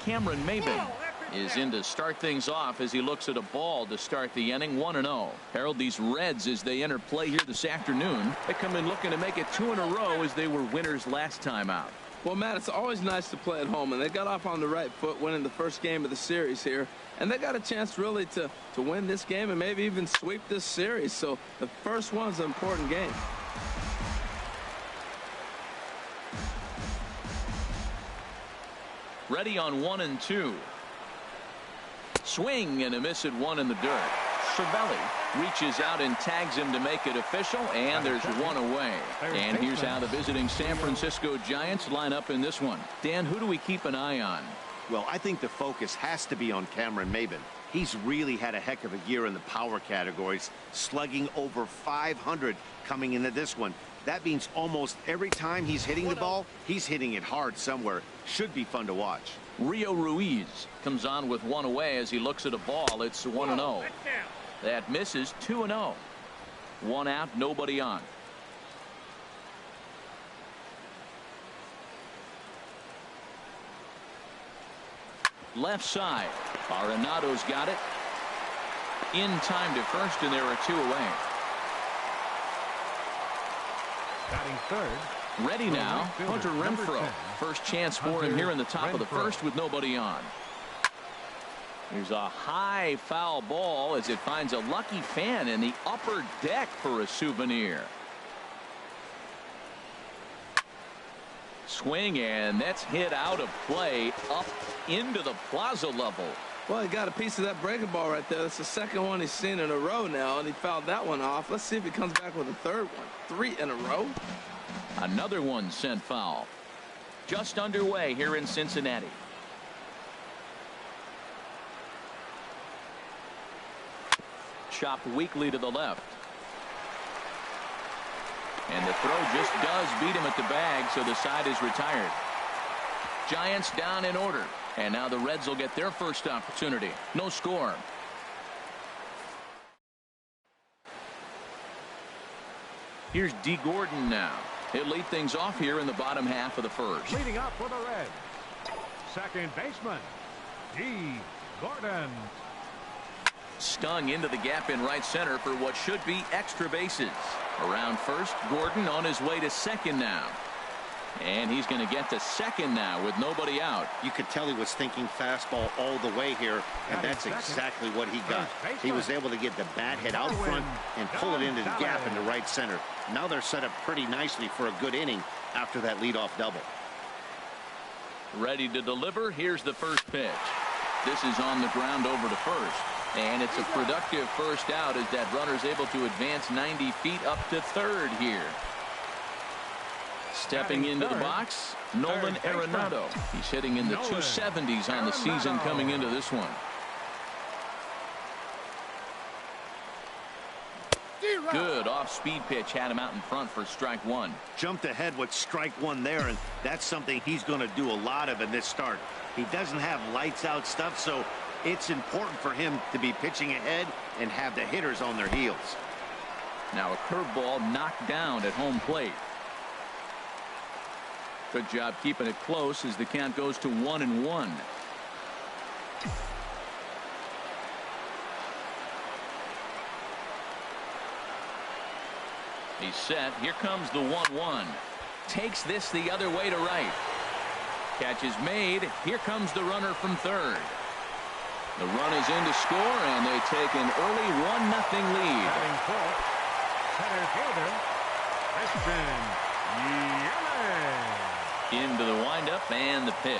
Cameron Maybin is in to start things off as he looks at a ball to start the inning. 1-0. Harold, these Reds, as they enter play here this afternoon, they come in looking to make it 2 in a row as they were winners last time out. Well, Matt, it's always nice to play at home, and they got off on the right foot winning the first game of the series here, and they got a chance really to win this game and maybe even sweep this series. So the first one's an important game. Ready on 1 and 2. Swing and a miss at 1 in the dirt. Cervelli reaches out and tags him to make it official, and there's 1 away. And here's how the visiting San Francisco Giants line up in this one. Dan, who do we keep an eye on? Well, I think the focus has to be on Cameron Maybin. He's really had a heck of a year in the power categories, slugging over 500 coming into this one. That means almost every time he's hitting the ball, he's hitting it hard somewhere. Should be fun to watch. Rio Ruiz comes on with 1 away as he looks at a ball. It's 1-0. That misses. 2-0. 1 out, nobody on. Left side. Arenado's got it. In time to first, and there are 2 away. Batting third. Ready now, Hunter Renfroe. First chance for him here in the top of the first with nobody on. Here's a high foul ball as it finds a lucky fan in the upper deck for a souvenir. Swing, and that's hit out of play up into the plaza level. Well, he got a piece of that breaking ball right there. That's the second one he's seen in a row now, and he fouled that one off. Let's see if he comes back with a third one. 3 in a row. Another one sent foul. Just underway here in Cincinnati. Chopped weakly to the left. And the throw just does beat him at the bag, so the side is retired. Giants down in order. And now the Reds will get their first opportunity. No score. Here's D. Gordon now. He'll lead things off here in the bottom half of the first. Leading up for the Reds, second baseman, D. Gordon. Stung into the gap in right center for what should be extra bases. Around first, Gordon on his way to second now. And he's going to get to second now with nobody out. You could tell he was thinking fastball all the way here, and that's exactly what he got. He was able to get the bat hit out front and pull it into the gap into right center. Now they're set up pretty nicely for a good inning after that leadoff double. Ready to deliver. Here's the first pitch. This is on the ground over to first. And it's a productive first out as that runner's able to advance 90 feet up to third here. Stepping into the box, Nolan Arenado. He's hitting in the 270s on the season coming into this one. Good off-speed pitch had him out in front for strike 1. Jumped ahead with strike 1 there, and that's something he's going to do a lot of in this start. He doesn't have lights-out stuff, so it's important for him to be pitching ahead and have the hitters on their heels. Now a curveball knocked down at home plate. Good job keeping it close as the count goes to 1-1. He's set. Here comes the 1-1. Takes this the other way to right. Catch is made. Here comes the runner from third. The run is in to score, and they take an early 1-0 lead. Batting fourth, center fielder, Christian Yelich. Into the windup and the pitch.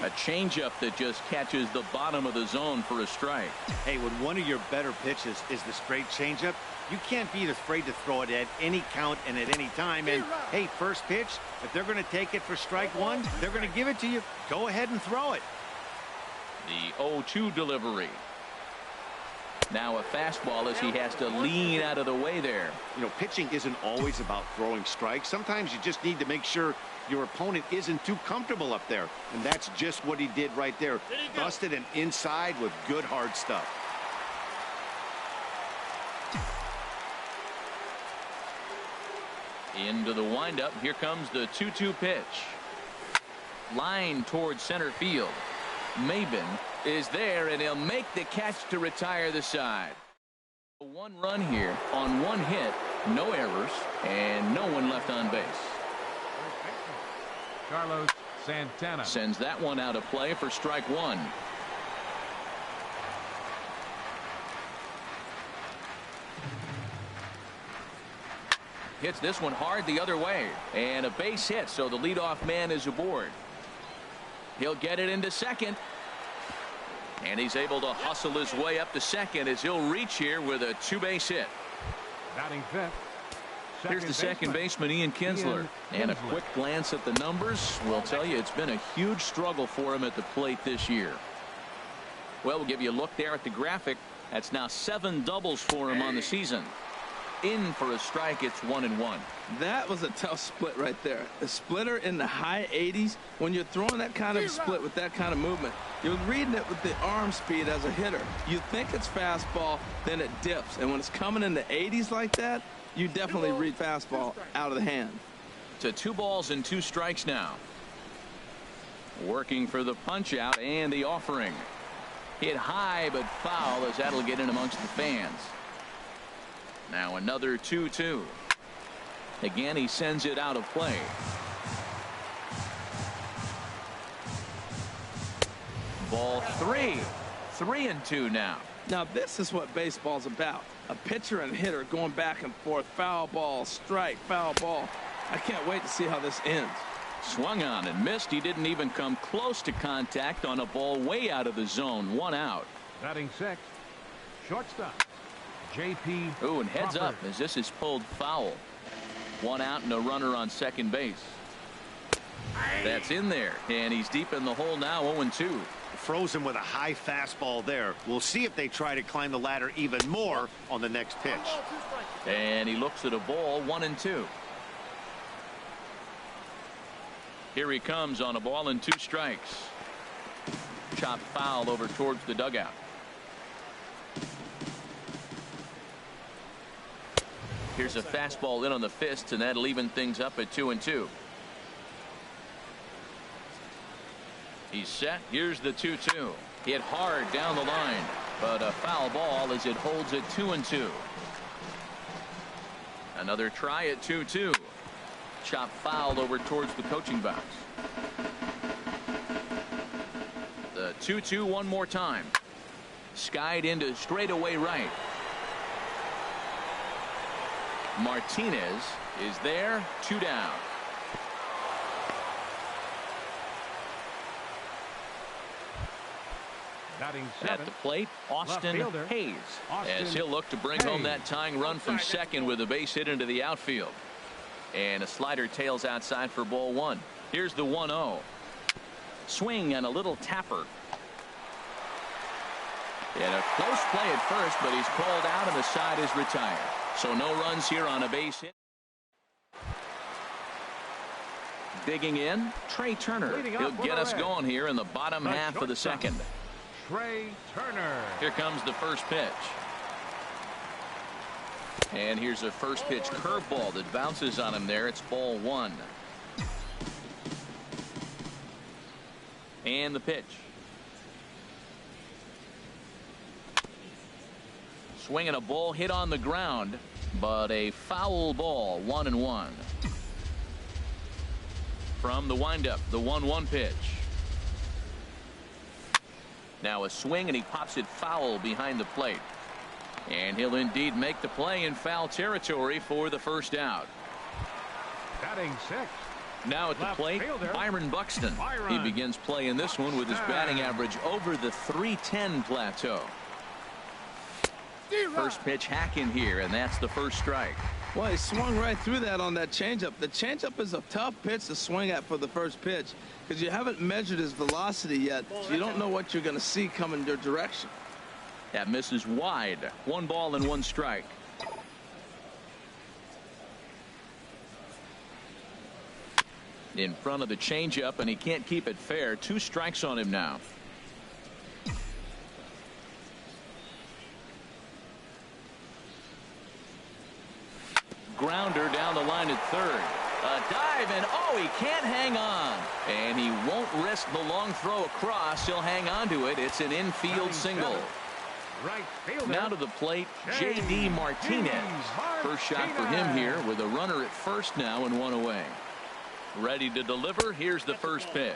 A changeup that just catches the bottom of the zone for a strike. Hey, when one of your better pitches is the straight changeup, you can't be afraid to throw it at any count and at any time. And hey, first pitch, if they're going to take it for strike 1, they're going to give it to you. Go ahead and throw it. The 0-2 delivery. Now a fastball as he has to lean out of the way there. You know, pitching isn't always about throwing strikes. Sometimes you just need to make sure your opponent isn't too comfortable up there. And that's just what he did right there. Busted him inside with good hard stuff. Into the windup. Here comes the 2-2 pitch. Line towards center field. Maben is there, and he'll make the catch to retire the side. One run here on one hit, no errors, and no one left on base. Carlos Santana sends that one out of play for strike one. Hits this one hard the other way, and a base hit, so the leadoff man is aboard. He'll get it into second, and he's able to hustle his way up to second as he'll reach here with a two-base hit. batting fifth. Here's the second baseman, Ian Kinsler. And a quick glance at the numbers will tell you it's been a huge struggle for him at the plate this year. Well, we'll give you a look there at the graphic. That's now 7 doubles for him on the season. In for a strike, it's 1-1. That was a tough split right there. A splitter in the high 80s. When you're throwing that kind of split with that kind of movement, you're reading it with the arm speed as a hitter. You think it's fastball, then it dips. And when it's coming in the 80s like that, you definitely read fastball out of the hand. To 2 balls and 2 strikes now. Working for the punch out and the offering. Hit high but foul as that'll get in amongst the fans. Now another 2-2. Again, he sends it out of play. Ball 3. 3-2 now. Now this is what baseball's about. A pitcher and hitter going back and forth. Foul ball, strike, foul ball. I can't wait to see how this ends. Swung on and missed. He didn't even come close to contact on a ball way out of the zone. 1 out. Batting sixth. Shortstop. J.P. Oh, and heads Crawford. up as this is pulled foul. 1 out and a runner on second base. That's in there, and he's deep in the hole now. 0-2. Frozen with a high fastball there. We'll see if they try to climb the ladder even more on the next pitch. And he looks at a ball. 1-2. Here he comes on a ball and 2 strikes. Chopped foul over towards the dugout. Here's a fastball in on the fist, and that'll even things up at 2-2. He's set. Here's the 2-2. Hit hard down the line, but a foul ball as it holds at 2-2. Another try at 2-2. Chop foul over towards the coaching box. The 2-2 one more time. Skied into straightaway right. Martinez is there. 2 down. Batting At seventh. the plate, Austin Left fielder, Hayes, Austin as he'll look to bring home that tying run from second with a base hit into the outfield. And a slider tails outside for ball 1. Here's the 1-0. Swing and a little tapper. And a close play at first, but he's called out and the side is retired. So no runs here on a base hit. Digging in, Trey Turner. Leading He'll up for get the us Reds. going here in the bottom The half of the shortstop. second. Trey Turner. Here comes the first pitch. And here's a first pitch curveball that bounces on him there. It's ball 1. And the pitch. Swinging a ball hit on the ground, but a foul ball. 1-1. From the windup, the 1-1 pitch. Now a swing, and he pops it foul behind the plate. And he'll indeed make the play in foul territory for the first out. Batting sixth. Now at the Left plate, fielder, Byron Buxton. Byron. He begins playing this one with his batting average over the .310 plateau. First pitch hack in here, and that's the first strike. Well, he swung right through that on that changeup. The changeup is a tough pitch to swing at for the first pitch because you haven't measured his velocity yet, so you don't know what you're going to see coming your direction. That misses wide. 1 ball and 1 strike. In front of the changeup, and he can't keep it fair. 2 strikes on him now. Grounder down the line at third. A dive, and oh, he can't hang on. And he won't risk the long throw across. He'll hang on to it. It's an infield single. Right fielder. Now to the plate, J.D. Martinez. First shot for him here with a runner at first now and one away. Ready to deliver. Here's the first pitch.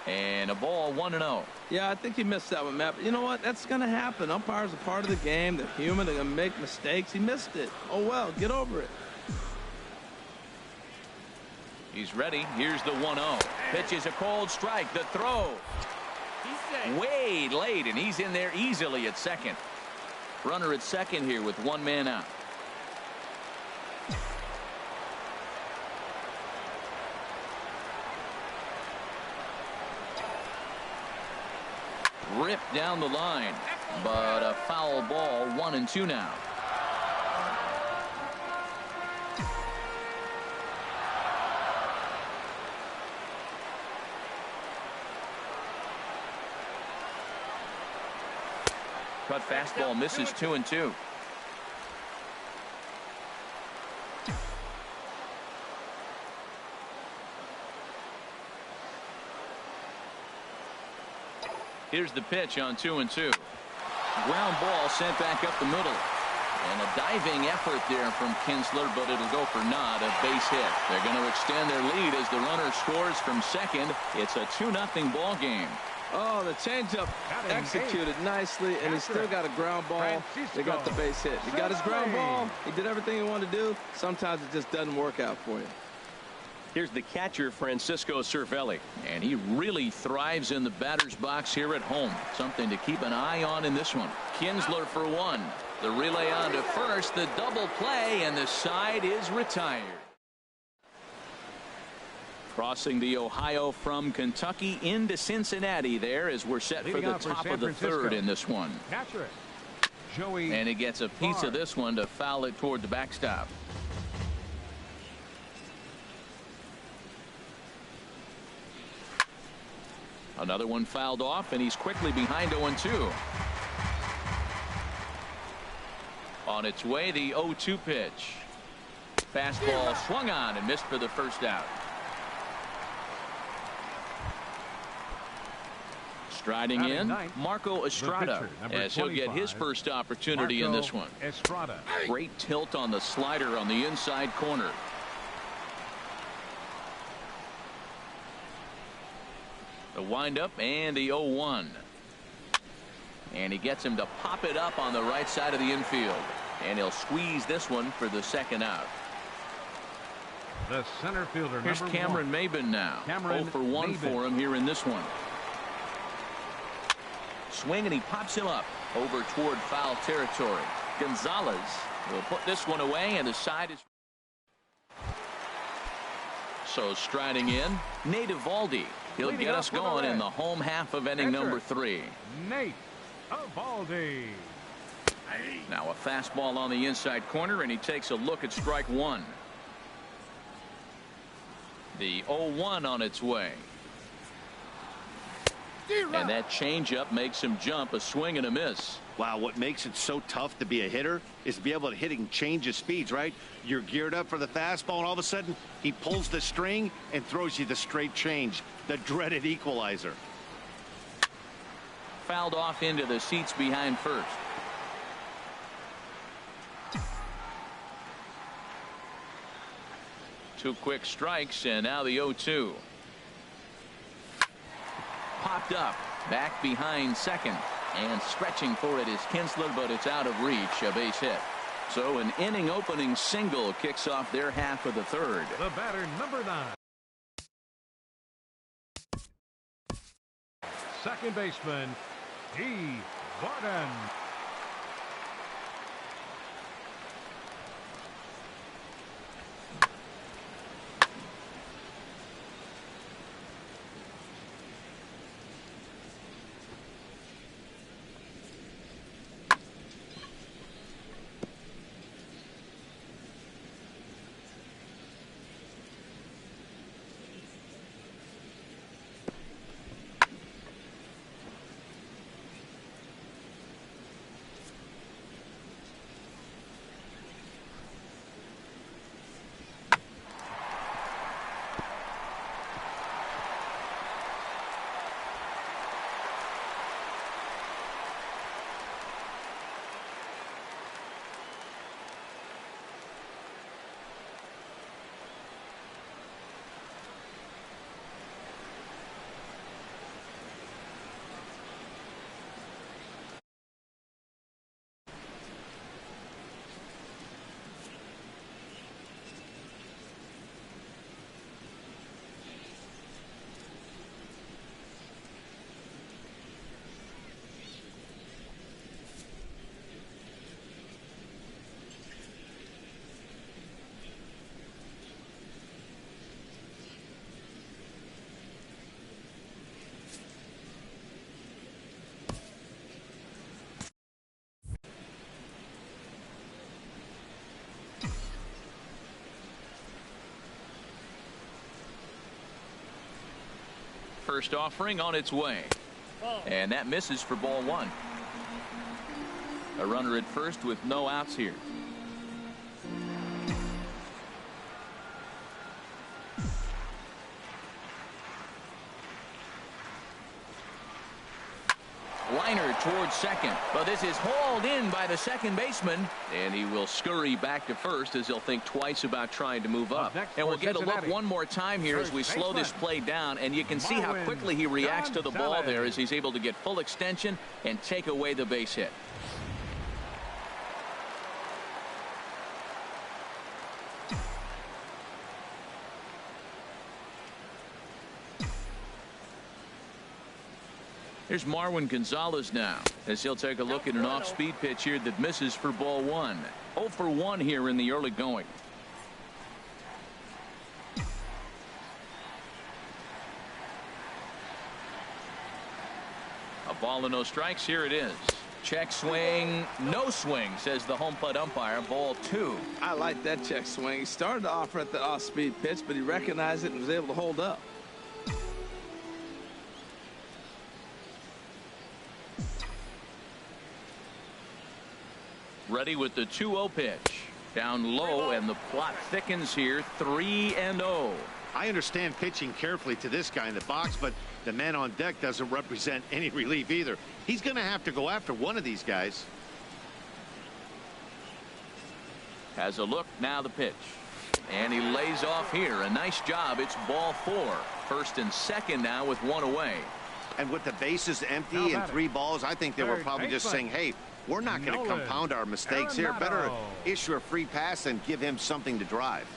And a ball 1-0. Yeah, I think he missed that one, Matt. But you know what? That's going to happen. Umpires are part of the game. They're human. They're going to make mistakes. He missed it. Oh, well, get over it. He's ready. Here's the 1-0. Pitch is a cold strike. The throw. Way late, and he's in there easily at second. Runner at second here with one man out. Ripped down the line, but a foul ball. 1-2 now. Cut fastball misses 2-2. Here's the pitch on 2-2. Ground ball sent back up the middle. And a diving effort there from Kinsler, but it'll go for naught, a base hit. They're going to extend their lead as the runner scores from second. It's a 2-0 ball game. Oh, the changeup executed nicely, and he still got a ground ball. They got the base hit. He got his ground ball. He did everything he wanted to do. Sometimes it just doesn't work out for you. Here's the catcher, Francisco Cervelli, and he really thrives in the batter's box here at home. Something to keep an eye on in this one. Kinsler for one. The relay on to first, the double play, and the side is retired. Crossing the Ohio from Kentucky into Cincinnati there as we're set for the top of the third in this one. Catcher, Joey. And he gets a piece of this one to foul it toward the backstop. Another one fouled off, and he's quickly behind 0-2. On its way, the 0-2 pitch. Fastball swung on and missed for the first out. Striding in, Marco Estrada, as he'll get his first opportunity in this one. Estrada. Great tilt on the slider on the inside corner. The windup and the 0-1. And he gets him to pop it up on the right side of the infield. And he'll squeeze this one for the second out. The center fielder. Here's Cameron Maybin now. 0 for 1 for him here in this one. Swing, and he pops him up over toward foul territory. Gonzalez will put this one away, and the side is. So striding in, Nate Eovaldi. He'll get us going in the home half of inning number 3. Nate Eovaldi. Now a fastball on the inside corner, and he takes a look at strike one. The 0-1 on its way. And that changeup makes him jump. A swing and a miss. Wow, what makes it so tough to be a hitter is to be able to hitting change of speeds, right? You're geared up for the fastball, and all of a sudden he pulls the string and throws you the straight change, the dreaded equalizer. Fouled off into the seats behind first. Two quick strikes, and now the 0-2. Popped up, back behind second, and stretching for it is Kinsler, but it's out of reach, a base hit. So an inning opening single kicks off their half of the third. The batter, number 9. Second baseman, Dee Gordon. first offering on its way. And that misses for ball one. A runner at first with no outs here. Liner towards second, but this is hauled in by the second baseman, and he will scurry back to first as he'll think twice about trying to move up. And we'll get a look one more time here as we slow this play down, and you can see how quickly he reacts to the ball there as he's able to get full extension and take away the base hit. Here's Marwin Gonzalez now as he'll take a look at an off-speed pitch here that misses for ball one. 0 for 1 here in the early going. A ball and no strikes. Here it is. Check swing, no swing, says the home plate umpire. Ball 2. I like that check swing. He started to offer at the off-speed pitch, but he recognized it and was able to hold up. Ready with the 2-0 pitch. Down low, and the plot thickens here. 3-0. I understand pitching carefully to this guy in the box, but the man on deck doesn't represent any relief either. He's going to have to go after one of these guys. Has a look, now the pitch. And he lays off here. A nice job. It's ball 4. First and second now with 1 away. And with the bases empty and 3 balls, I think they were probably just saying, hey, we're not going to compound our mistakes here. Better issue a free pass and give him something to drive.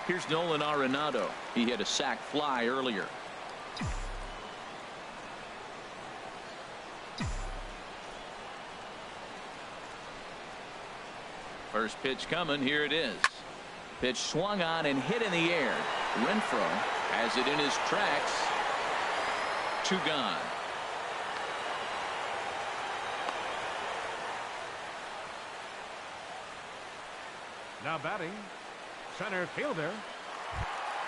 Here's Nolan Arenado. He hit a sac fly earlier. First pitch coming. Here it is. Pitch swung on and hit in the air. Renfroe has it in his tracks. 2 gone. Now batting, center fielder,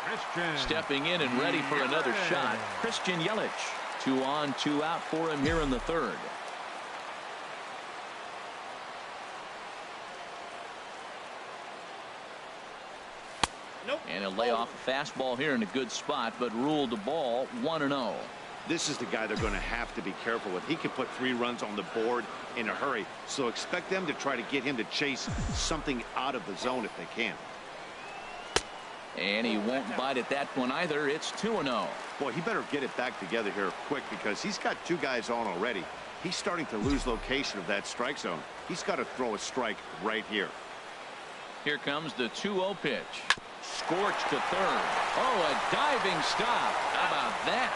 Christian. Stepping in and ready for another shot, Christian Yelich. 2 on, 2 out for him here in the third. And he'll lay off a fastball here in a good spot, but ruled the ball 1-0. This is the guy they're going to have to be careful with. He can put 3 runs on the board in a hurry, so expect them to try to get him to chase something out of the zone if they can. And he won't bite at that one either. It's 2-0. Boy, he better get it back together here quick because he's got 2 guys on already. He's starting to lose location of that strike zone. He's got to throw a strike right here. Here comes the 2-0 pitch. Scorched to third. Oh, a diving stop. How about that?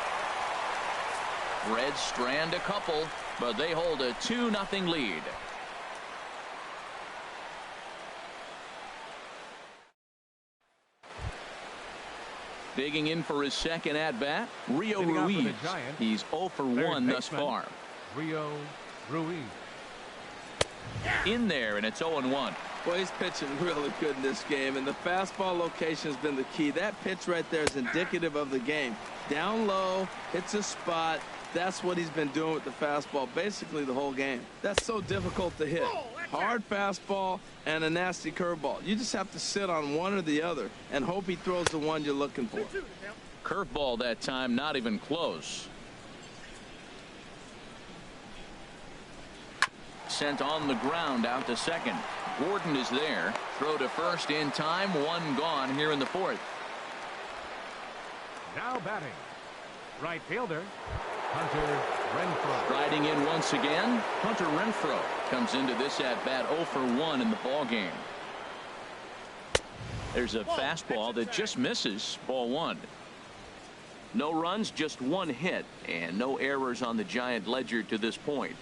Reds strand a couple, but they hold a 2-0 lead. Digging in for his second at-bat, Rio Ruiz. He's 0 for 1 thus far. Rio Ruiz. In there, and it's 0-1. Well, he's pitching really good in this game, and the fastball location has been the key. That pitch right there is indicative of the game. Down low, hits a spot. That's what he's been doing with the fastball basically the whole game. That's so difficult to hit. Hard fastball and a nasty curveball. You just have to sit on one or the other and hope he throws the one you're looking for. Curveball that time, not even close. Sent on the ground out to second. Gordon is there. Throw to first in time. 1 gone here in the 4th. Now batting, right fielder, Hunter Renfroe. Riding in once again, Hunter Renfroe comes into this at-bat 0 for 1 in the ball game. There's a fastball that just misses. Ball 1. No runs, just 1 hit, and no errors on the Giant ledger to this point.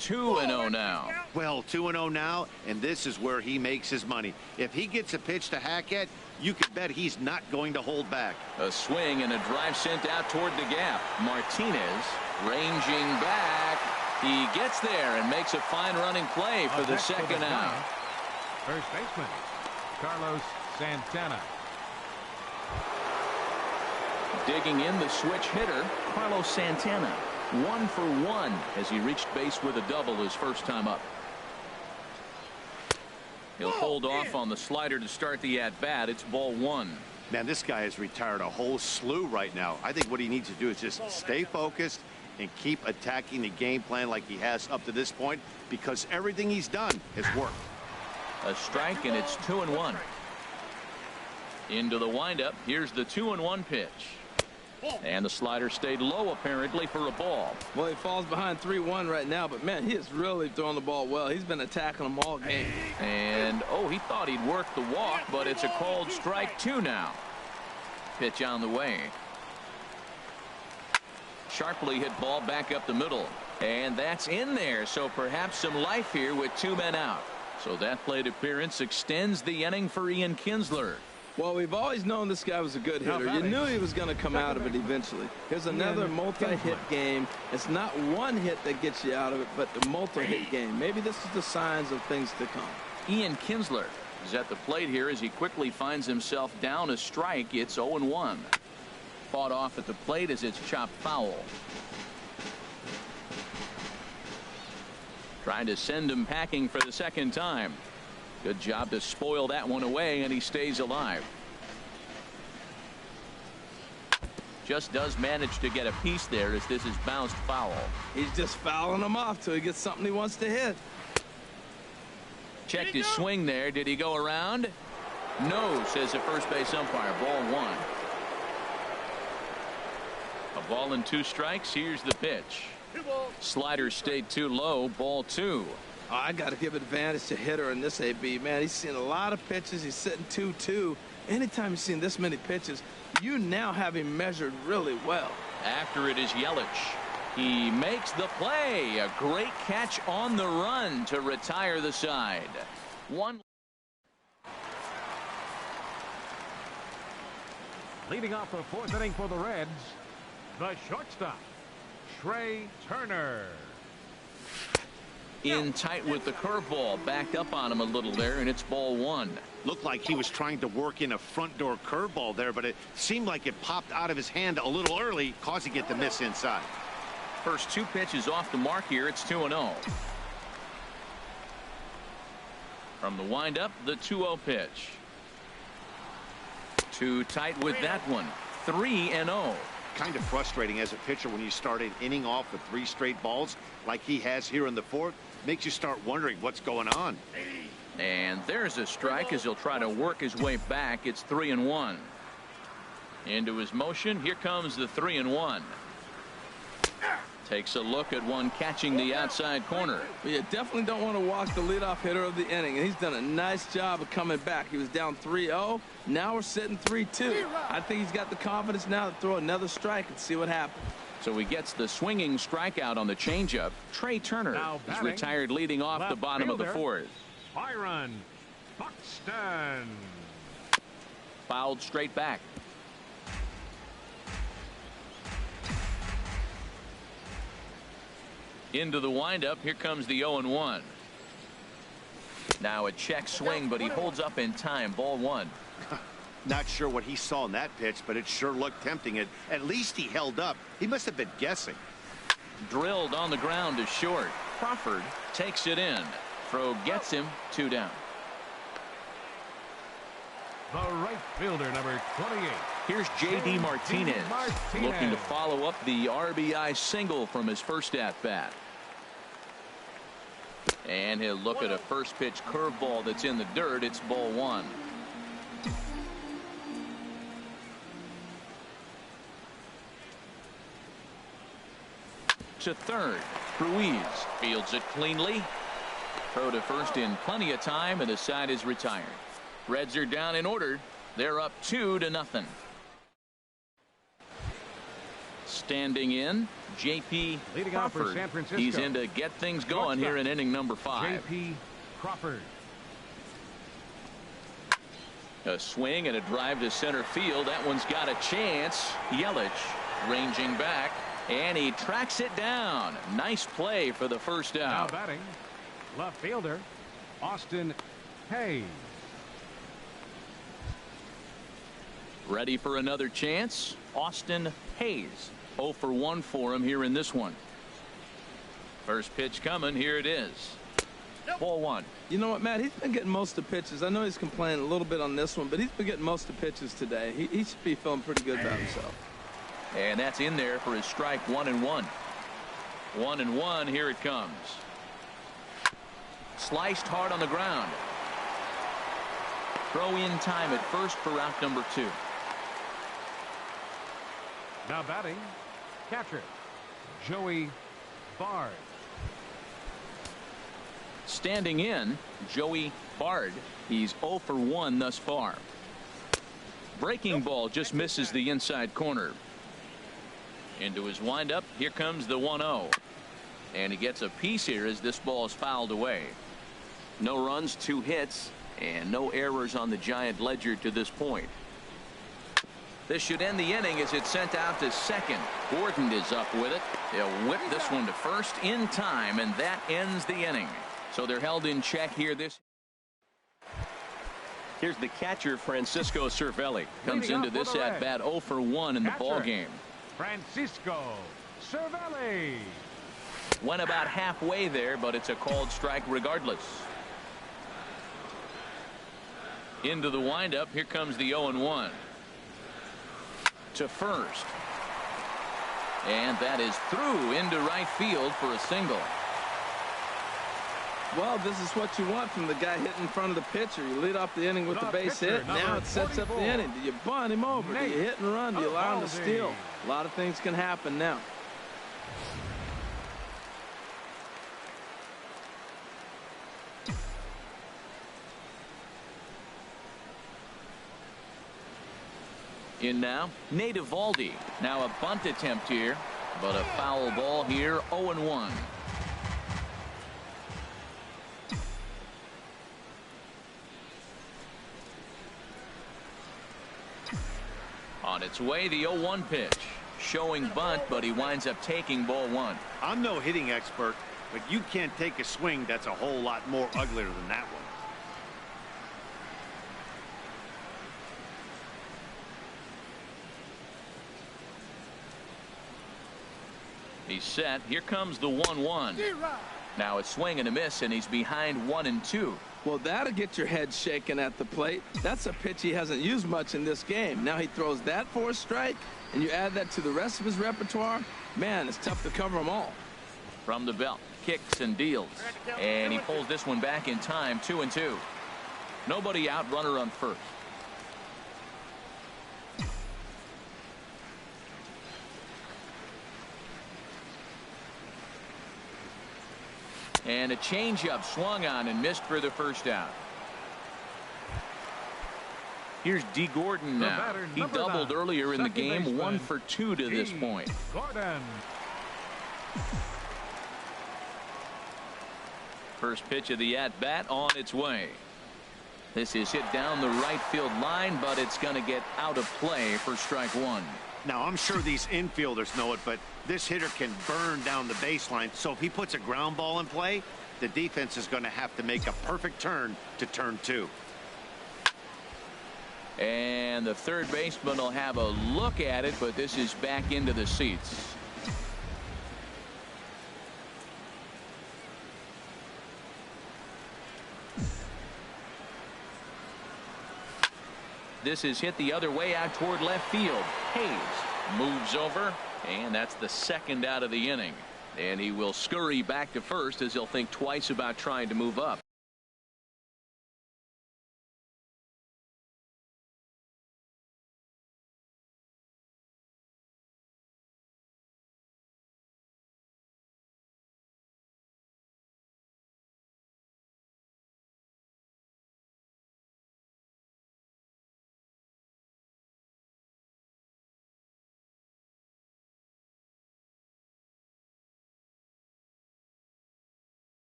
2-0 now. Well, 2-0 now, and this is where he makes his money. If he gets a pitch to Hackett, you can bet he's not going to hold back. A swing and a drive sent out toward the gap. Martinez ranging back. He gets there and makes a fine running play for the second out. First baseman, Carlos Santana. Digging in, the switch hitter, Carlos Santana. 1 for 1 as he reached base with a double his first time up. He'll hold off on the slider to start the at-bat. It's ball 1. Man, this guy has retired a whole slew right now. I think what he needs to do is just stay focused and keep attacking the game plan like he has up to this point, because everything he's done has worked. A strike, and it's 2-1. Into the windup. Here's the 2-1 pitch. And the slider stayed low, apparently, for a ball. Well, he falls behind 3-1 right now, but man, he is really throwing the ball well. He's been attacking them all game. And oh, he thought he'd work the walk, but it's a called strike 2 now. Pitch on the way. Sharply hit ball back up the middle, and that's in there. So perhaps some life here with 2 men out. So that plate appearance extends the inning for Ian Kinsler. Well, we've always known this guy was a good hitter. You knew he was going to come out of it eventually. Here's another multi-hit game. It's not one hit that gets you out of it, but the multi-hit game. Maybe this is the signs of things to come. Ian Kinsler is at the plate here as he quickly finds himself down a strike. It's 0-1. Fought off at the plate as it's chopped foul. Trying to send him packing for the second time. Good job to spoil that one away, and he stays alive. Just does manage to get a piece there as this is bounced foul. He's just fouling him off till he gets something he wants to hit. Checked his swing there. Did he go around? No, says the first base umpire. Ball 1. A ball and 2 strikes. Here's the pitch. Slider stayed too low. Ball 2. Oh, I got to give advantage to hitter in this AB. Man, he's seen a lot of pitches. He's sitting 2-2. Anytime you've seen this many pitches, you now have him measured really well. After it is Yelich. He makes the play. A great catch on the run to retire the side. 1. Leading off the 4th inning for the Reds, the shortstop, Trey Turner. In tight with the curveball, backed up on him a little there, and it's ball 1. Looked like he was trying to work in a front door curveball there, but it seemed like it popped out of his hand a little early, causing it to miss inside. First 2 pitches off the mark here. It's 2-0. From the windup, the 2-0 pitch. Too tight with that one. 3-0. Kind of frustrating as a pitcher when you start an inning off with 3 straight balls like he has here in the 4th. Makes you start wondering what's going on. And there's a strike as he'll try to work his way back. It's 3-1. Into his motion. Here comes the 3-1. Takes a look at one catching the outside corner. Well, you definitely don't want to walk the leadoff hitter of the inning, and he's done a nice job of coming back. He was down 3-0. Now we're sitting 3-2. I think he's got the confidence now to throw another strike and see what happens. So he gets the swinging strikeout on the changeup. Trey Turner is retired leading off the bottom of the 4th. Byron Buxton. Fouled straight back. Into the windup. Here comes the 0-1. Now a check swing, but he holds up in time. Ball 1. Not sure what he saw in that pitch, but it sure looked tempting. At least he held up. He must have been guessing. Drilled on the ground to short. Crawford takes it in. Throw gets him. 2 down. The right fielder, number 28. Here's J.D. Martinez looking to follow up the RBI single from his first at-bat. And he'll look at a first pitch curveball that's in the dirt. It's ball 1. To third. Ruiz fields it cleanly. Throw to first in plenty of time, and the side is retired. Reds are down in order. They're up 2-0. Standing in, J.P. Crawford. He's in to get things going here in inning number 5. J.P. Crawford. A swing and a drive to center field. That one's got a chance. Yelich ranging back, and he tracks it down. Nice play for the first out. Now batting, left fielder Austin Hayes. Ready for another chance? Austin Hayes. 0 for 1 for him here in this one. First pitch coming. Here it is. Ball 1. You know what, Matt? He's been getting most of the pitches. I know he's complaining a little bit on this one, but he's been getting most of the pitches today. He should be feeling pretty good about himself. And that's in there for his strike 1-1. 1-1. Here it comes. Sliced hard on the ground. Throw in time at first for out number 2. Now batting, catcher, Joey Bard. Standing in, Joey Bard. He's 0 for 1 thus far. Breaking ball just misses the inside corner. Into his windup. Here comes the 1-0. And he gets a piece here as this ball is fouled away. No runs, 2 hits, and no errors on the Giant ledger to this point. This should end the inning as it's sent out to second. Gordon is up with it. They'll whip this one to first in time, and that ends the inning. So they're held in check here. Here's the catcher, Francisco Cervelli. Comes into this at bat 0 for 1 in the ball game. Francisco Cervelli. Went about halfway there, but it's a called strike regardless. Into the windup. Here comes the 0-1. To first. And that is through into right field for a single. Well, this is what you want from the guy hitting in front of the pitcher. You lead off the inning with the base hit. Now it sets up the inning. Do you bunt him over? Do you hit and run? Do you allow him to steal? A lot of things can happen now. In now, Nate Eovaldi. Now a bunt attempt here, but a foul ball here. 0-1. On its way, the 0-1 pitch. Showing bunt, but he winds up taking ball 1. I'm no hitting expert, but you can't take a swing that's a whole lot more uglier than that one. He's set. Here comes the 1-1. Now a swing and a miss, and he's behind 1-2. Well, that'll get your head shaken at the plate. That's a pitch he hasn't used much in this game. Now he throws that for a strike, and you add that to the rest of his repertoire. Man, it's tough to cover them all. From the belt, kicks and deals. And he pulls this one back in time. 2-2. Nobody out, runner on first. And a changeup swung on and missed for the first out. Here's D. Gordon now. He doubled earlier in the game. 1 for 2 to this point. Gordon. First pitch of the at-bat on its way. This is hit down the right field line, but it's going to get out of play for strike 1. Now, I'm sure these infielders know it, but this hitter can burn down the baseline. So if he puts a ground ball in play, the defense is going to have to make a perfect turn to turn 2. And the third baseman will have a look at it, but this is back into the seats. This is hit the other way out toward left field. Hayes moves over, and that's the second out of the inning. And he will scurry back to first as he'll think twice about trying to move up.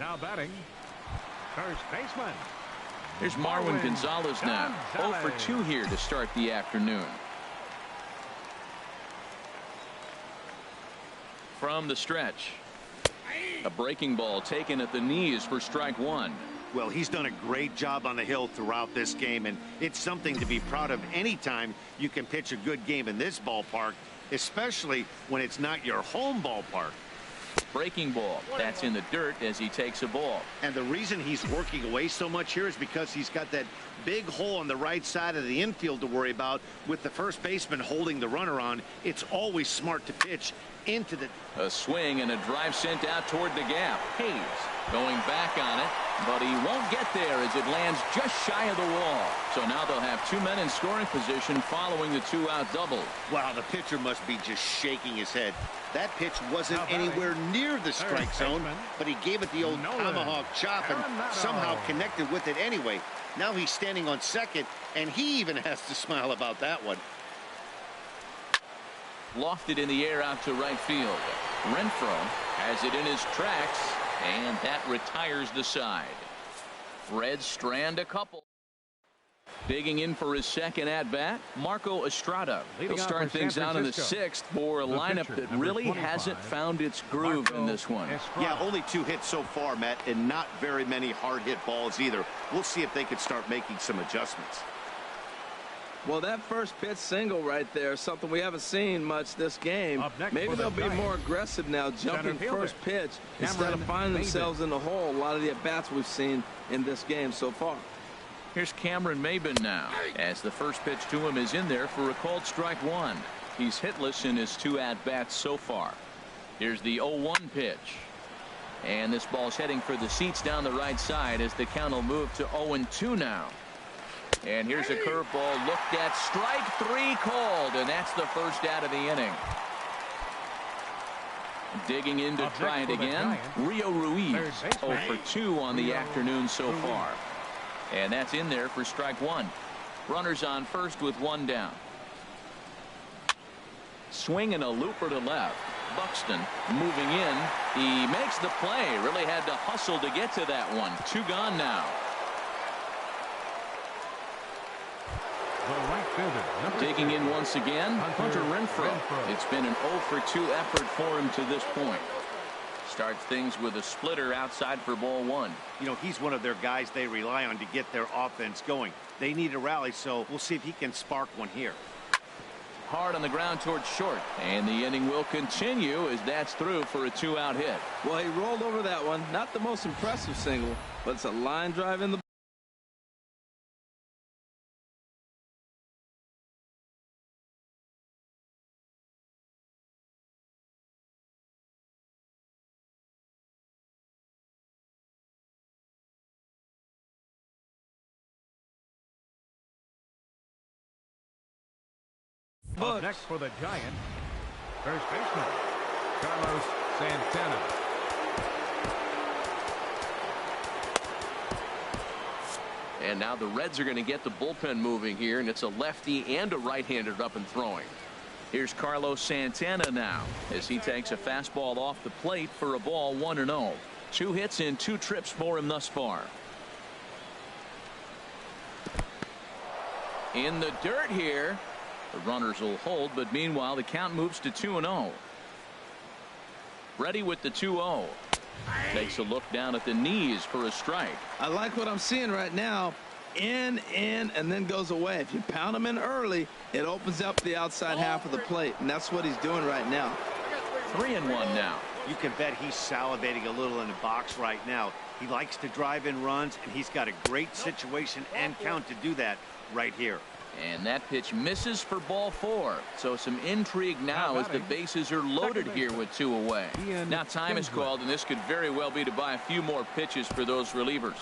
Now batting, first baseman. Here's Marwin Gonzalez now. 0 for 2 here to start the afternoon. From the stretch. A breaking ball taken at the knees for strike one. Well, he's done a great job on the hill throughout this game, and it's something to be proud of anytime you can pitch a good game in this ballpark, especially when it's not your home ballpark. Breaking ball. That's in the dirt as he takes a ball. And the reason he's working away so much here is because he's got that big hole on the right side of the infield to worry about. With the first baseman holding the runner on, it's always smart to pitch into the... A swing and a drive sent out toward the gap. Hayes going back on it, but he won't get there as it lands just shy of the wall. So now they'll have 2 men in scoring position following the 2-out double. Wow, the pitcher must be just shaking his head. That pitch wasn't anywhere near the strike zone, but he gave it the old tomahawk chop and somehow connected with it anyway. Now he's standing on second, and he even has to smile about that one. Lofted in the air out to right field. Renfroe has it in his tracks, and that retires the side. Reds strand a couple. Digging in for his second at-bat, Marco Estrada. He'll start things out in the 6th for a lineup that really hasn't found its groove in this one. Yeah, only 2 hits so far, Matt, and not very many hard-hit balls either. We'll see if they can start making some adjustments. Well, that first pitch single right there is something we haven't seen much this game. Maybe they'll be more aggressive now, jumping first pitch instead of finding themselves in the hole. A lot of the at-bats we've seen in this game so far. Here's Cameron Maybin now, as the first pitch to him is in there for a called strike one. He's hitless in his 2 at-bats so far. Here's the 0-1 pitch. And this ball's heading for the seats down the right side as the count will move to 0-2 now. And here's a curveball looked at. Strike 3 called, and that's the first out of the inning. Digging in to try it again, Rio Ruiz. 0 for 2 on the afternoon so far. And that's in there for strike 1. Runners on first with 1 down. Swing and a looper to left. Buxton moving in. He makes the play. Really had to hustle to get to that one. 2 gone now. Digging in once again, Hunter Renfroe. It's been an 0 for 2 effort for him to this point. Starts things with a splitter outside for ball 1. You know, he's one of their guys they rely on to get their offense going. They need a rally, so we'll see if he can spark one here. Hard on the ground towards short, and the inning will continue as that's through for a 2-out hit. Well, he rolled over that one. Not the most impressive single, but it's a line drive in the Up next for the Giant, first baseman, Carlos Santana. And now the Reds are going to get the bullpen moving here, and it's a lefty and a right-hander up and throwing. Here's Carlos Santana now as he takes a fastball off the plate for a ball 1-0. 2 hits in 2 trips for him thus far. In the dirt here. The runners will hold, but meanwhile the count moves to 2-0. Ready with the 2-0. Takes a look down at the knees for a strike. I like what I'm seeing right now. In, and then goes away. If you pound him in early, it opens up the outside half of the plate, and that's what he's doing right now. 3-1 now. You can bet he's salivating a little in the box right now. He likes to drive in runs, and he's got a great situation and count to do that right here. And that pitch misses for ball 4. So some intrigue now as the bases are loaded here with 2 away. Now time is called, and this could very well be to buy a few more pitches for those relievers.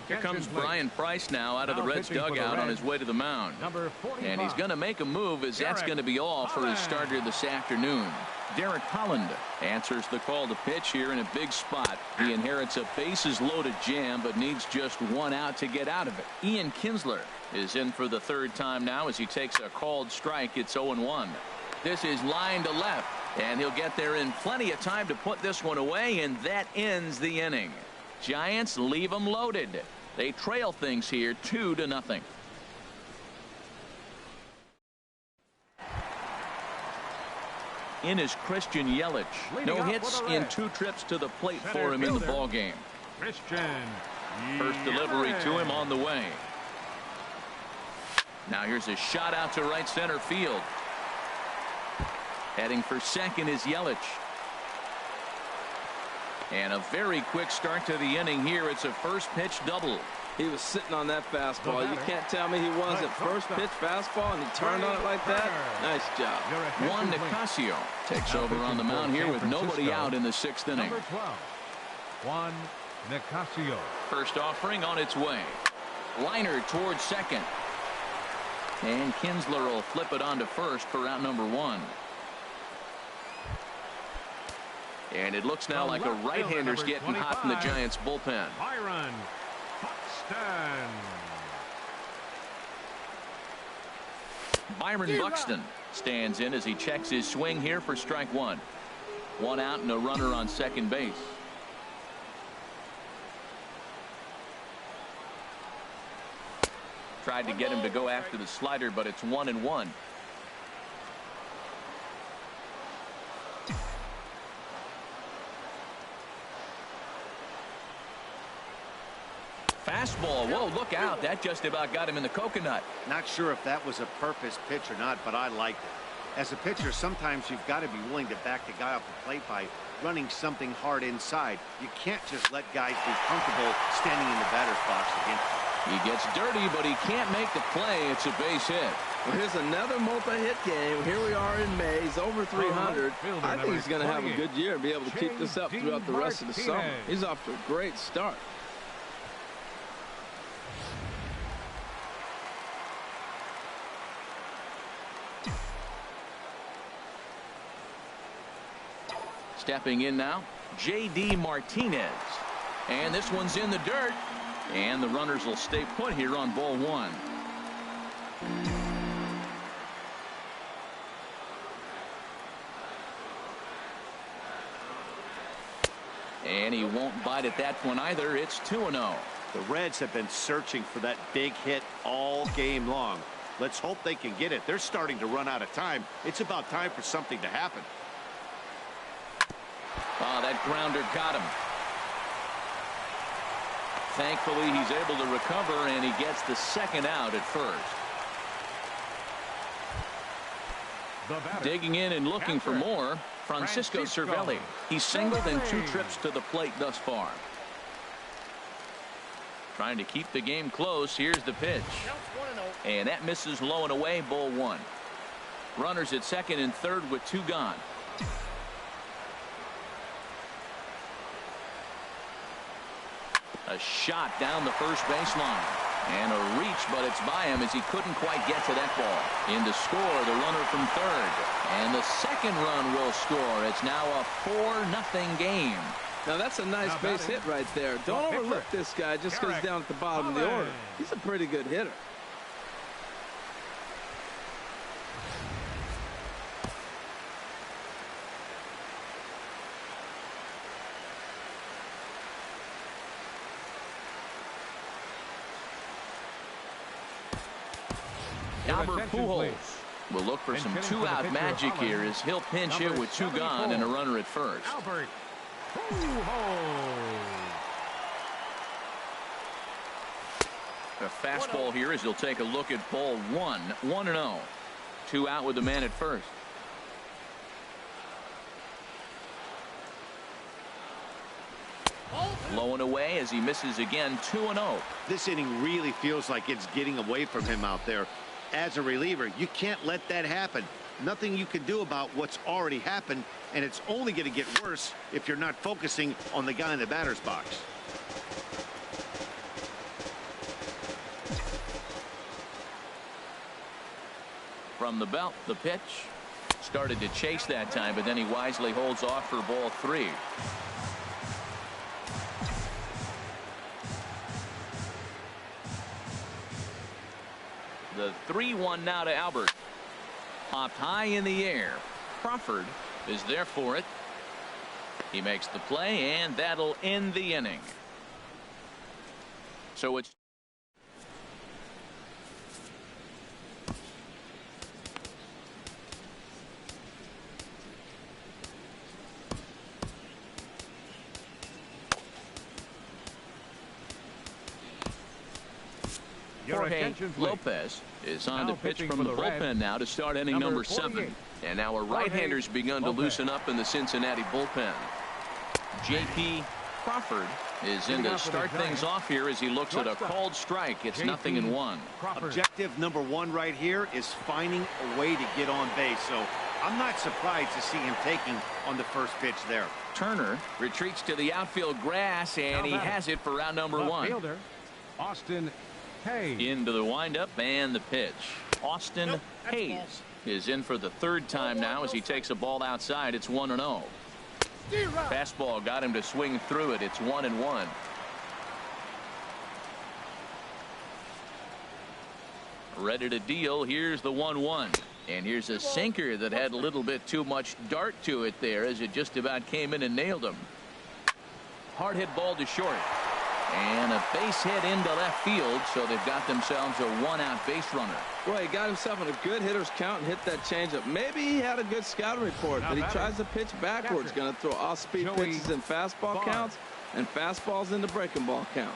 Here comes Brian Price now out of the Reds dugout on his way to the mound. And he's going to make a move as that's going to be all for his starter this afternoon. Derek Holland answers the call to pitch here in a big spot. He inherits a bases loaded jam but needs just one out to get out of it. Ian Kinsler is in for the third time now as he takes a called strike. It's 0-1. This is line to left, and he'll get there in plenty of time to put this one away, and that ends the inning. Giants leave them loaded. They trail things here 2-0. In is Christian Yelich. No hits in 2 trips to the plate for him in the ball game. First delivery to him on the way. Now here's a shot out to right center field. Heading for second is Yelich. And a very quick start to the inning here. It's a first pitch double. He was sitting on that fastball. You can't tell me he wasn't. First pitch fastball, and he turned on it like that. Nice job. Juan Nicasio takes over on the mound here with nobody out in the 6th inning. Number 12, Juan Nicasio. First offering on its way. Liner towards second. And Kinsler will flip it on to first for out number 1. And it looks now like a right-hander's getting hot in the Giants bullpen. Byron Buxton. Byron Buxton stands in as he checks his swing here for strike 1. 1 out and a runner on second base. Tried to get him to go after the slider, but it's 1-1. Fastball. Whoa, look out. That just about got him in the coconut. Not sure if that was a purpose pitch or not, but I liked it. As a pitcher, sometimes you've got to be willing to back the guy off the plate by running something hard inside. You can't just let guys be comfortable standing in the batter's box again. He gets dirty, but he can't make the play. It's a base hit. Well, here's another multi-hit game. Here we are in May. He's over 300. I think he's going to have a good year and be able to keep this up throughout the rest of the summer. He's off to a great start. Stepping in now, J.D. Martinez. And this one's in the dirt. And the runners will stay put here on ball 1. And he won't bite at that one either. It's 2-0. The Reds have been searching for that big hit all game long. Let's hope they can get it. They're starting to run out of time. It's about time for something to happen. Oh, that grounder got him. Thankfully, he's able to recover, and he gets the second out at first. Digging in and looking for more, Francisco Cervelli. He's singled in 2 trips to the plate thus far. Trying to keep the game close. Here's the pitch. And that misses low and away, ball 1. Runners at second and third with 2 gone. A shot down the first baseline. And a reach, but it's by him as he couldn't quite get to that ball. In to score, the runner from third. And the second run will score. It's now a 4-0 game. Now that's a nice base hit right there. Don't overlook this guy just because he's down at the bottom of the order. He's a pretty good hitter. Albert Pujols will look for some 2-out magic here as he'll pinch hit with 2 gone and a runner at first. Albert Pujols. A fastball here as he'll take a look at ball 1. 1-0. 2 out with the man at first. Low and away as he misses again. 2-0. This inning really feels like it's getting away from him out there. As a reliever, you can't let that happen. Nothing you can do about what's already happened, and it's only going to get worse if you're not focusing on the guy in the batter's box. From the belt, the pitch. started to chase that time, but then he wisely holds off for ball 3. The 3-1 now to Albert. Popped high in the air. Crawford is there for it. He makes the play, and that'll end the inning. So it's Jorge Lopez is on to pitch from the bullpen now to start inning number 7. And now a right-hander's begun to loosen up in the Cincinnati bullpen. J.P. Crawford is in to start things off here as he looks at a called strike. It's 0-1. Objective number 1 right here is finding a way to get on base. So I'm not surprised to see him taking on the first pitch there. Turner retreats to the outfield grass, and he has it for round number 1. Fielder, Austin Hayes. Into the windup and the pitch. Austin Hayes is in for the 3rd time now as he takes a ball outside. It's 1-0. Fastball got him to swing through it. It's 1-1. Ready to deal. Here's the 1-1. And here's a sinker that had a little bit too much dart to it there as it just about came in and nailed him. Hard hit ball to short. And a base hit into left field, so they've got themselves a 1-out base runner. Well, he got himself in a good hitter's count and hit that changeup. Maybe he had a good scouting report, but he tries to pitch backwards. Going to throw off-speed pitches in fastball counts and fastballs in the breaking ball count.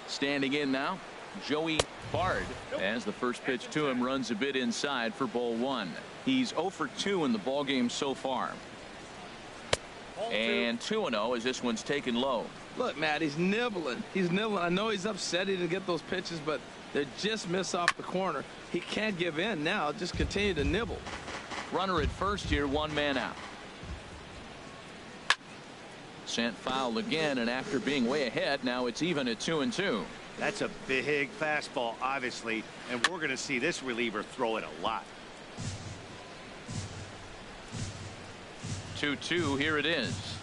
Standing in now, Joey Bard, as the first pitch to him runs a bit inside for ball 1. He's 0 for 2 in the ballgame so far. And 2-0 as this one's taken low. Look, Matt, he's nibbling. He's nibbling. I know he's upset he didn't get those pitches, but they just miss off the corner. He can't give in now. Just continue to nibble. Runner at first here, 1 man out. Sent foul again, and after being way ahead, now it's even at 2-2. That's a big fastball, obviously, and we're going to see this reliever throw it a lot. 2-2, here it is.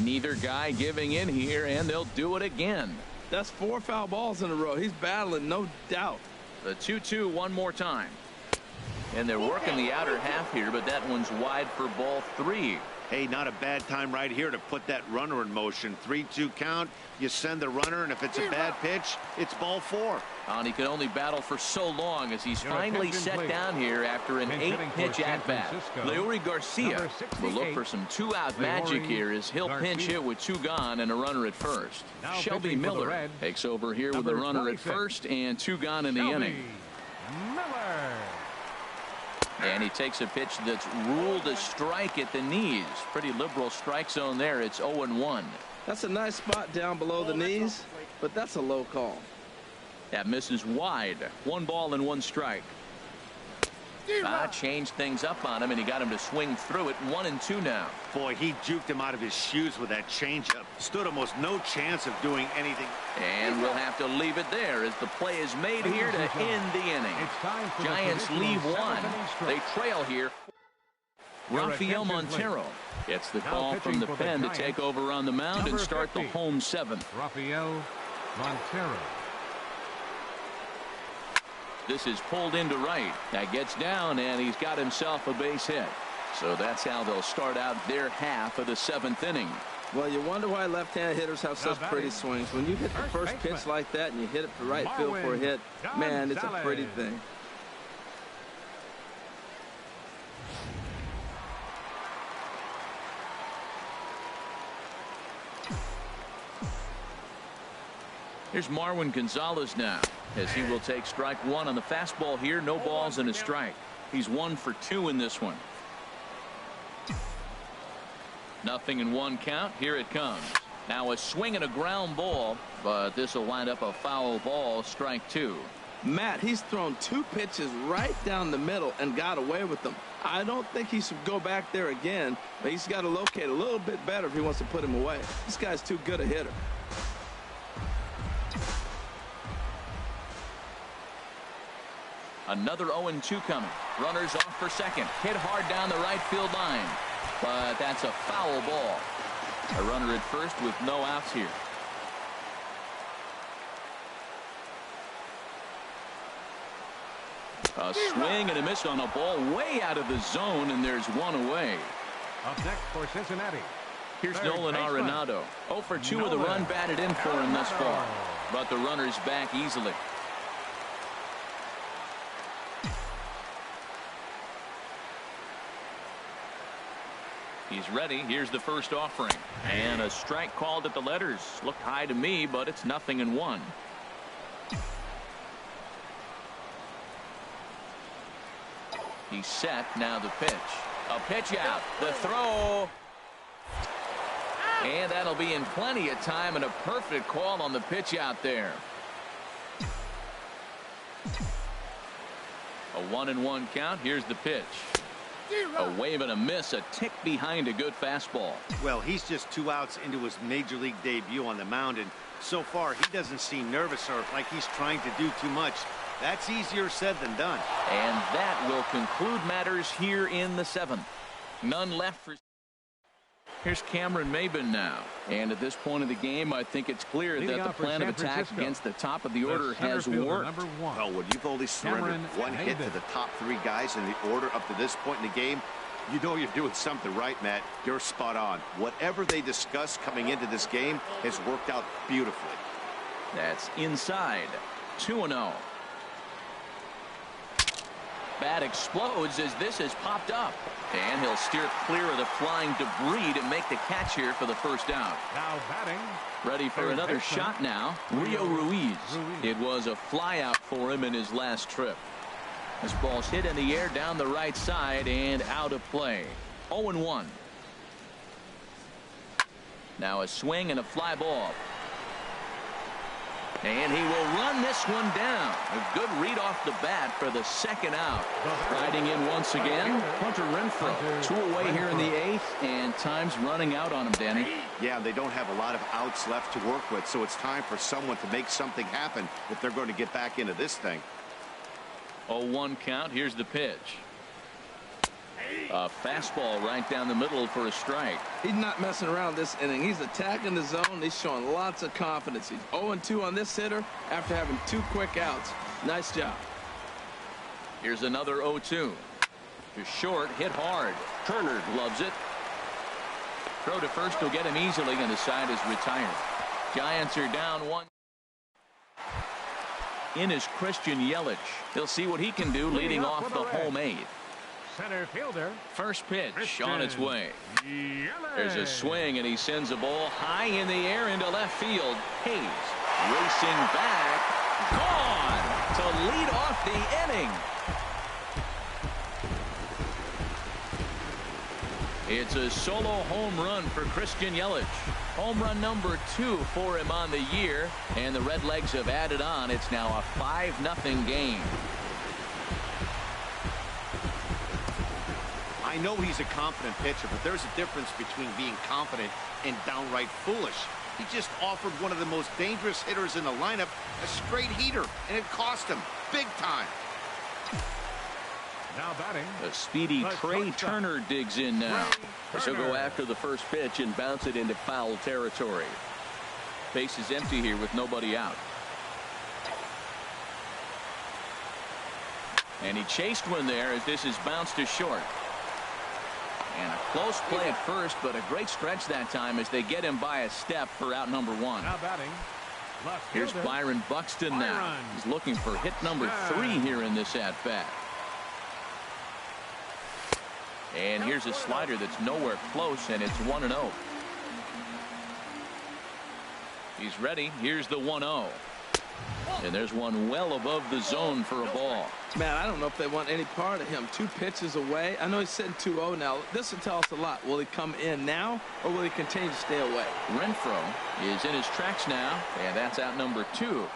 Neither guy giving in here, and they'll do it again. That's 4 foul balls in a row. He's battling, no doubt. The 2-2 one more time. And they're working the outer half here, but that one's wide for ball 3. Hey, not a bad time right here to put that runner in motion. 3-2 count. You send the runner, and if it's a bad pitch, it's ball 4. And he can only battle for so long as he's finally set down here after an 8-pitch at-bat. Leury Garcia will look for some 2-out magic here as he'll pinch hit with 2 gone and a runner at first. Shelby Miller takes over here with a runner at first and 2 gone in the inning. And he takes a pitch that's ruled a strike at the knees. Pretty liberal strike zone there. It's 0-1. That's a nice spot down below the knees, but that's a low call. That misses wide. 1 ball and 1 strike. Changed things up on him, and he got him to swing through it. 1-2 now. Boy, he juked him out of his shoes with that changeup. Stood almost no chance of doing anything. And we'll have to leave it there as the play is made here to end the inning. Giants leave 1. They trail here. Rafael Montero gets the call from the pen to take over on the mound and start the home 7th. Rafael Montero. This is pulled into right. That gets down, and he's got himself a base hit. So that's how they'll start out their half of the 7th inning. Well, you wonder why left-handed hitters have such pretty swings. When you hit the first pitch like that and you hit it to right field for a hit, man, it's a pretty thing. Here's Marwin Gonzalez now as he will take strike 1 on the fastball here. No balls and a strike. He's 1 for 2 in this one. 0-1 count. Here it comes. Now a swing and a ground ball, but this will wind up a foul ball. Strike 2. Matt, he's thrown 2 pitches right down the middle and got away with them. I don't think he should go back there again, but he's got to locate a little bit better if he wants to put him away. This guy's too good a hitter. Another 0-2 coming. Runners off for second. Hit hard down the right field line. But that's a foul ball. A runner at first with no outs here. A swing and a miss on a ball way out of the zone, and there's one away. Up next for Cincinnati. Here's Third Nolan baseman. Arenado. 0 for 2 with a run batted in for him thus far. But the runner's back easily. He's ready. Here's the first offering. And a strike called at the letters. Looked high to me, but it's 0-1. He's set. Now the pitch. A pitch out. The throw. And that'll be in plenty of time, and a perfect call on the pitch out there. A 1-1 count. Here's the pitch. A wave and a miss, a tick behind a good fastball. Well, he's just 2 outs into his major league debut on the mound, and so far he doesn't seem nervous or like he's trying to do too much. That's easier said than done. And that will conclude matters here in the 7th. None left for. Here's Cameron Maybin now. And at this point of the game, I think it's clear that the plan of attack against the top of the order has worked. Well, when you've only surrendered one hit to the top 3 guys in the order up to this point in the game, you know you're doing something right, Matt. You're spot on. Whatever they discussed coming into this game has worked out beautifully. That's inside. 2-0. Bat explodes as this has popped up. And he'll steer clear of the flying debris to make the catch here for the first out. Now batting. Ready for another shot now. Rio Ruiz. It was a fly out for him in his last trip. This ball's hit in the air down the right side and out of play. 0-1. Now a swing and a fly ball. And he will run this one down. A good read off the bat for the second out. Riding in once again, Hunter Renfroe. 2 away here in the 8th, and time's running out on him, Danny. Yeah, they don't have a lot of outs left to work with, so it's time for someone to make something happen if they're going to get back into this thing. 0-1 count. Here's the pitch. A fastball right down the middle for a strike. He's not messing around this inning. He's attacking the zone. He's showing lots of confidence. He's 0-2 on this hitter after having 2 quick outs. Nice job. Here's another 0-2. To short, hit hard. Turner loves it. Throw to first will get him easily, and the side is retired. Giants are down 1. In is Christian Yelich. He'll see what he can do leading off the home 8th. Center fielder. First pitch Christian on its way. Yelich. There's a swing, and he sends a ball high in the air into left field. Hayes racing back. Gone to lead off the inning. It's a solo home run for Christian Yelich. Home run number 2 for him on the year, and the Redlegs have added on. It's now a 5-0 game. I know he's a confident pitcher, but there's a difference between being confident and downright foolish. He just offered one of the most dangerous hitters in the lineup a straight heater, and it cost him big time. Now batting. A speedy Trey Turner digs in now. He'll go after the first pitch and bounce it into foul territory. Base is empty here with nobody out. And he chased one there as this is bounced to short. And a close play at first, but a great stretch that time as they get him by a step for out number 1. Now batting. Left Here's fielder. Byron Buxton now. Byron. He's looking for hit number 3 here in this at-bat. And here's a slider that's nowhere close, and it's 1-0. He's ready. Here's the 1-0. And there's one well above the zone for a ball. Man, I don't know if they want any part of him. 2 pitches away. I know he's sitting 2-0 now. This will tell us a lot. Will he come in now, or will he continue to stay away? Renfroe is in his tracks now, and that's out number 2.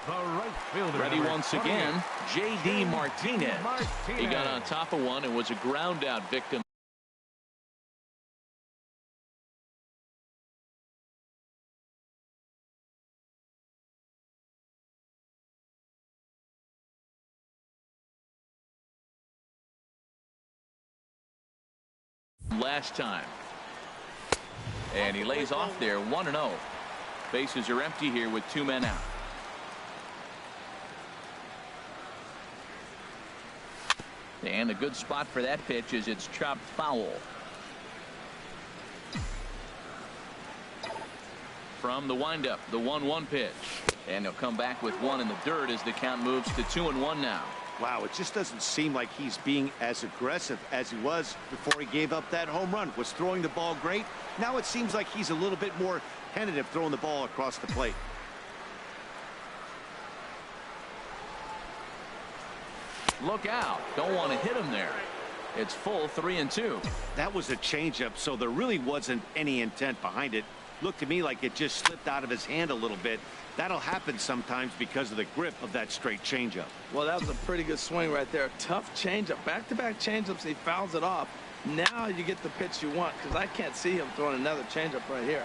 The right fielder. Ready number once 28. again, J.D. Martinez. He got on top of one and was a ground out victim. last time. And he lays off there 1-0. Bases are empty here with 2 men out. And a good spot for that pitch is it's chopped foul. From the windup, the 1-1 pitch. And he'll come back with 1 in the dirt as the count moves to 2-1 now. Wow, it just doesn't seem like he's being as aggressive as he was before he gave up that home run. Was throwing the ball great. Now it seems like he's a little bit more tentative throwing the ball across the plate. Look out. Don't want to hit him there. It's full 3-2. That was a changeup, so there really wasn't any intent behind it. Looked to me like it just slipped out of his hand a little bit. That'll happen sometimes because of the grip of that straight changeup. Well, that was a pretty good swing right there. Tough changeup. Back-to-back changeups. He fouls it off. Now you get the pitch you want, because I can't see him throwing another changeup right here.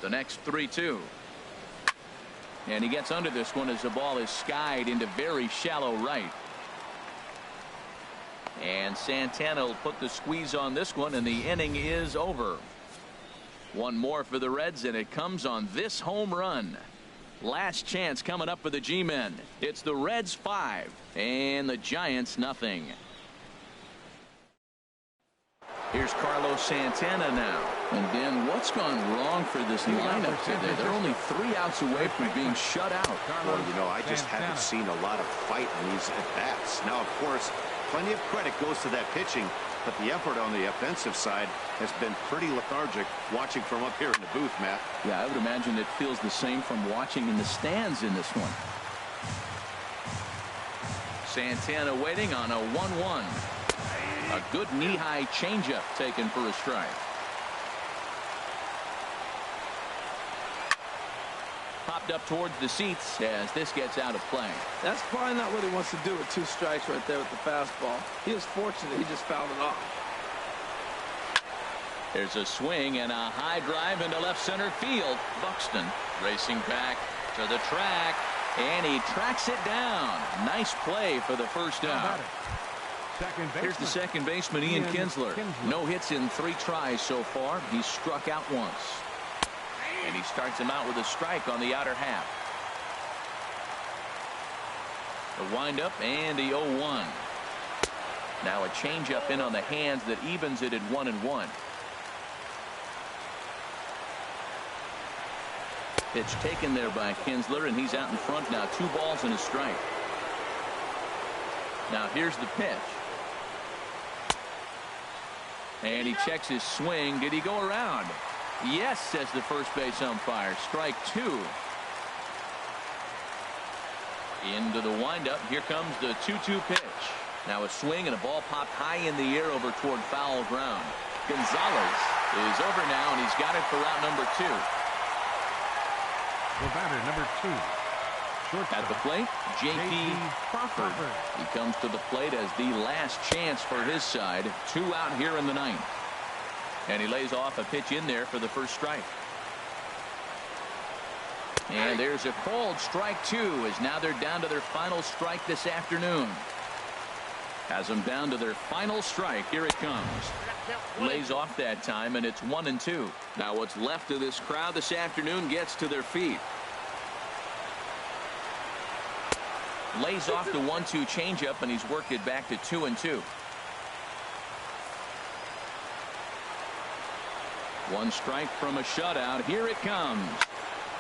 The next 3-2. And he gets under this one as the ball is skied into very shallow right. And Santana will put the squeeze on this one, and the inning is over. One more for the Reds, and it comes on this home run. Last chance coming up for the G-men. It's the Reds 5 and the Giants nothing. Here's Carlos Santana now. And Dan, what's gone wrong for this lineup today? They're only 3 outs away from being shut out. Well, you know, I just haven't seen a lot of fight in these at-bats. Now, of course, plenty of credit goes to that pitching, but the effort on the offensive side has been pretty lethargic watching from up here in the booth, Matt. Yeah, I would imagine it feels the same from watching in the stands in this one. Santana waiting on a 1-1. A good knee-high changeup taken for a strike. Popped up towards the seats as this gets out of play. That's probably not what he wants to do with 2 strikes right there with the fastball. He was fortunate he just fouled it off. There's a swing and a high drive into left center field. Buxton racing back to the track, and he tracks it down. Nice play for the first out. Here's the second baseman, Ian Kinsler. No hits in 3 tries so far. He's struck out once. And he starts him out with a strike on the outer half. The windup and the 0-1. Now a changeup in on the hands that evens it at 1-1. Pitch taken there by Kinsler, and he's out in front now. 2 balls and a strike. Now here's the pitch. And he checks his swing. Did he go around? Yes, says the first base umpire. Strike 2. Into the windup. Here comes the 2-2 pitch. Now a swing and a ball popped high in the air over toward foul ground. Gonzalez is over now, and he's got it for out number 2. The batter, number 2. Shortstop, at the plate, J.P. Crawford. He comes to the plate as the last chance for his side. 2 out here in the 9th. And he lays off a pitch in there for the first strike. And there's a called strike 2 as now they're down to their final strike this afternoon. Has them down to their final strike. Here it comes. Lays off that time, and it's 1-2. Now what's left of this crowd this afternoon gets to their feet. Lays off the 1-2 changeup, and he's worked it back to 2-2. 1 strike from a shutout. Here it comes.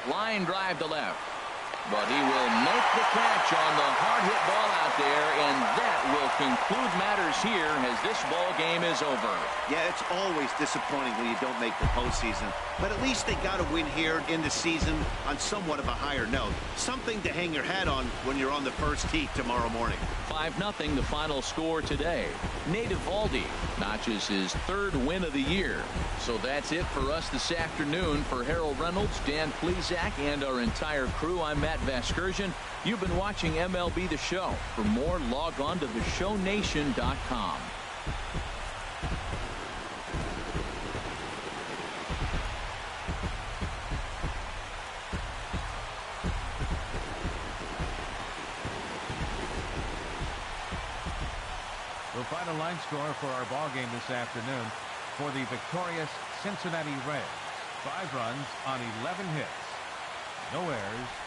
Line drive to left. But he will make the catch on the hard hit ball out there, and that will conclude matters here as this ball game is over. Yeah, it's always disappointing when you don't make the postseason, but at least they got a win here in the season on somewhat of a higher note. Something to hang your hat on when you're on the first tee tomorrow morning. 5-0 the final score today. Nate Eovaldi notches his 3rd win of the year. So that's it for us this afternoon. For Harold Reynolds, Dan Plesac, and our entire crew, I'm Matt Vasgersian. You've been watching MLB The Show. For more, log on to theshownation.com. final line score for our ball game this afternoon for the victorious Cincinnati Reds. 5 runs on 11 hits. No errors.